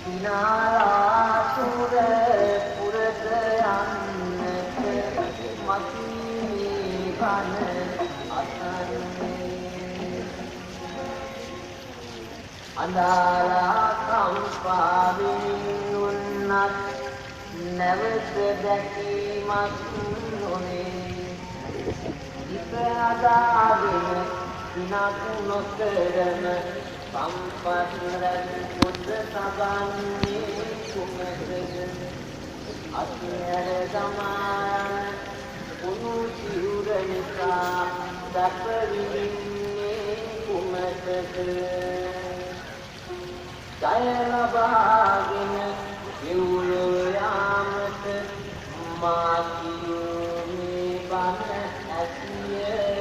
විනාසුර පුරත යන්නට මතී කන අසන්නේ අඳාලා කම්පාවෙන් උන්නත් නැවත දැකීමක් නොවේ ඉප අදාගෙන පිනක් නොකරන සම්පත් රැස් කොට සබන්නේ කුමකද අත්හැර දමාන උණු සිවුර නිසා සැප විඳින්නේ කුමකද ජය ලබාගෙන සිවුරු යාමට මා කියූ මේ බණ ඇසිය